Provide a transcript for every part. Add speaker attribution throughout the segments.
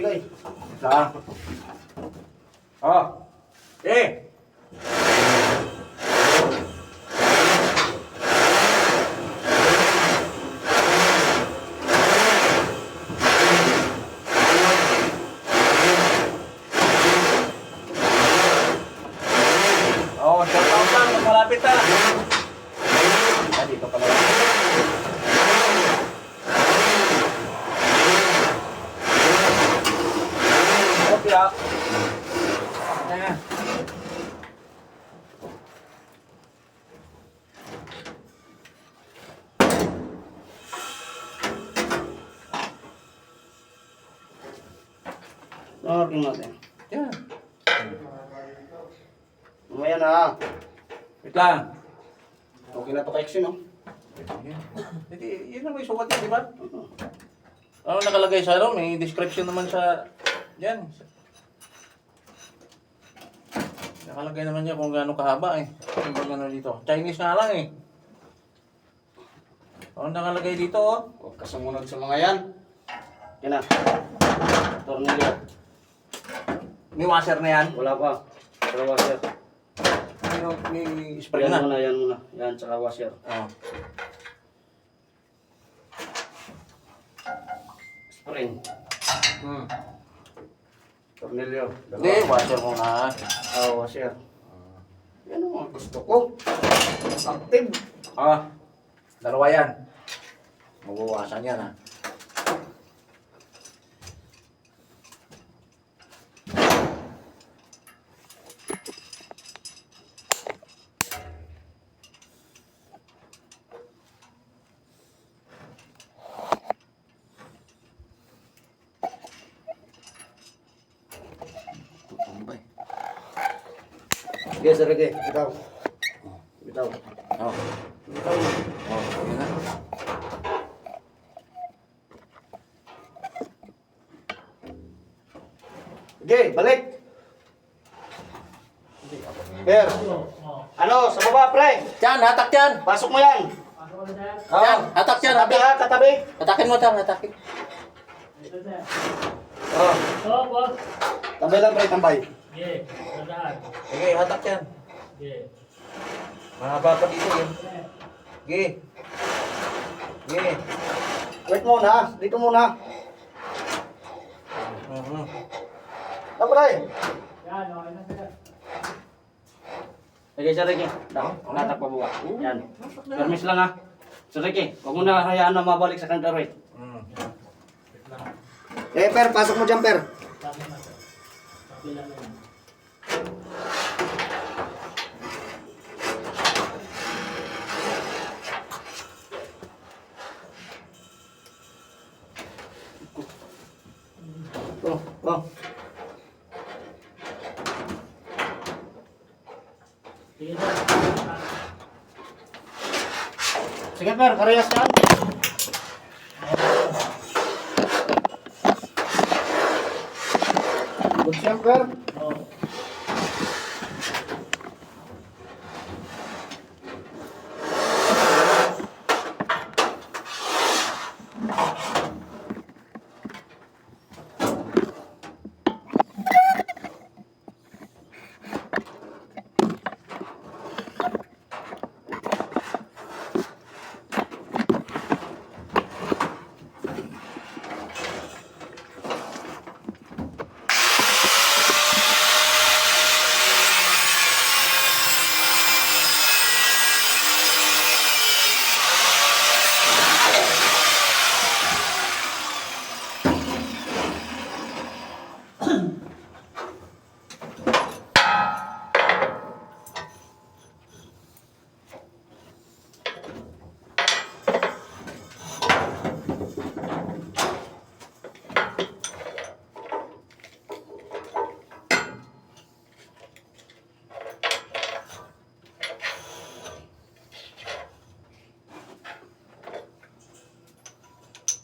Speaker 1: Gay. Lang. Oh. Eh. Oh, shout out lang. Malapit na. Ah, dito pala. Okay, ah. Ayan. Ayan natin. Yan. Mamaya na. Wait lang. Okay na to ka-action, no? Hindi, yun ang may sukat yan, di ba? Ano nakalagay sa ano? May description naman sa... Yan. Nakalagay naman niya kung gaano kahaba eh. Yung bang ano dito. Chinese nga lang eh. Ano nakalagay dito oh? Huwag ka sumunod sa mga yan. Yan na. Tornilyo. May washer na yan? Wala pa. Tsaka washer. May spring na? Yan muna. Yan, tsaka washer. Oh. Spring. Tornilyo. Hindi, washer muna. Washer. Yan ang mga gusto ko. Active. Dalawa yan. Mabawasan yan ha. Sige, sarili. Bitaw. Bitaw. Oh. Bitaw. Oh, yun na. Sige, balik. Per. Ano, sa baba, pre.
Speaker 2: Diyan, hatak dyan.
Speaker 1: Pasok mo yan.
Speaker 2: Diyan, hatak dyan.
Speaker 1: Katabi ha, katabi.
Speaker 2: Hatakin mo dyan, hatakin.
Speaker 1: Tambay lang, pre, tambay.
Speaker 2: Sige, hatak dyan. Mahaba pa dito yun. Sige. Sige.
Speaker 1: Wait muna, dito muna. Pre. Sige, Sir Ricky. Natak pa buka. Yan. Permis lang ha. Sir Ricky, huwag mo na hayaan na mabalik sa kantar, wait. Per, pasok mo dyan, Per. Oh. Sige, Per, karayas yan. Good siya, Per.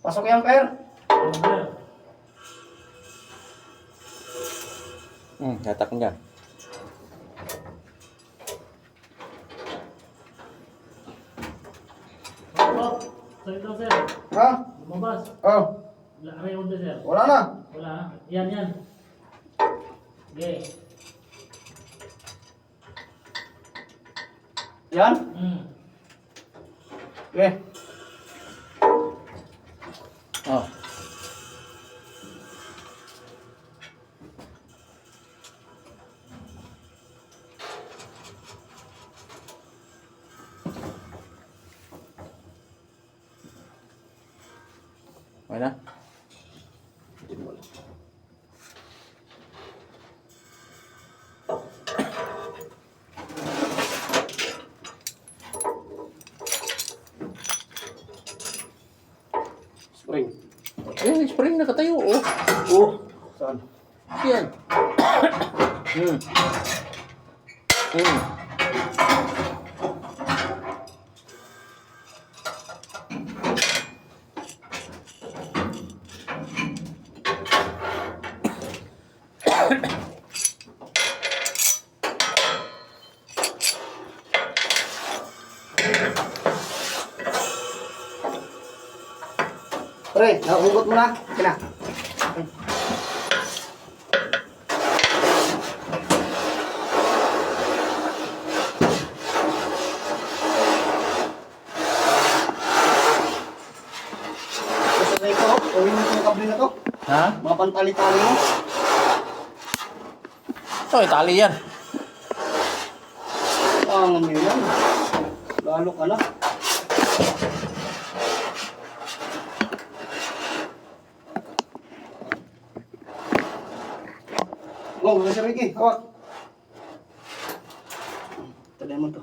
Speaker 1: Pasok yan, Per.
Speaker 2: Hatak mo dyan.
Speaker 1: Ha?
Speaker 3: boss.
Speaker 1: Oh,
Speaker 3: Wala, may order sir.
Speaker 1: wala na.
Speaker 3: Wala. Yan, yan. Okay.
Speaker 1: Yan. Okay.
Speaker 2: Oh. Okay na?
Speaker 1: Spring.
Speaker 2: Eh, spring nakatayo, oh.
Speaker 1: Oh, saan?
Speaker 2: Yan. Hmm. Hmm.
Speaker 1: Pre, nahugot mo na. Kina. Gusto na ito, uwi mo itong kable na to.
Speaker 2: Ha?
Speaker 1: Mga pantali-tali mo.
Speaker 2: Ito, itali yan.
Speaker 1: Ang ano yan. Lalo ka na. Oh, si Ricky, hawak. Tali mo to.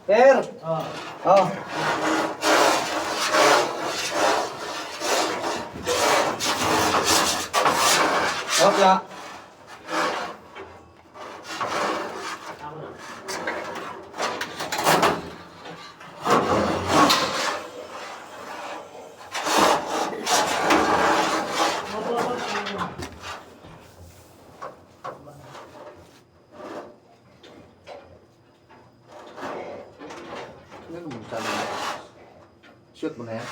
Speaker 1: Per!
Speaker 3: Oh.
Speaker 1: Oh. Hawak ya.
Speaker 3: Ako na.
Speaker 2: Ano mo sabi? Shoot mo na yan.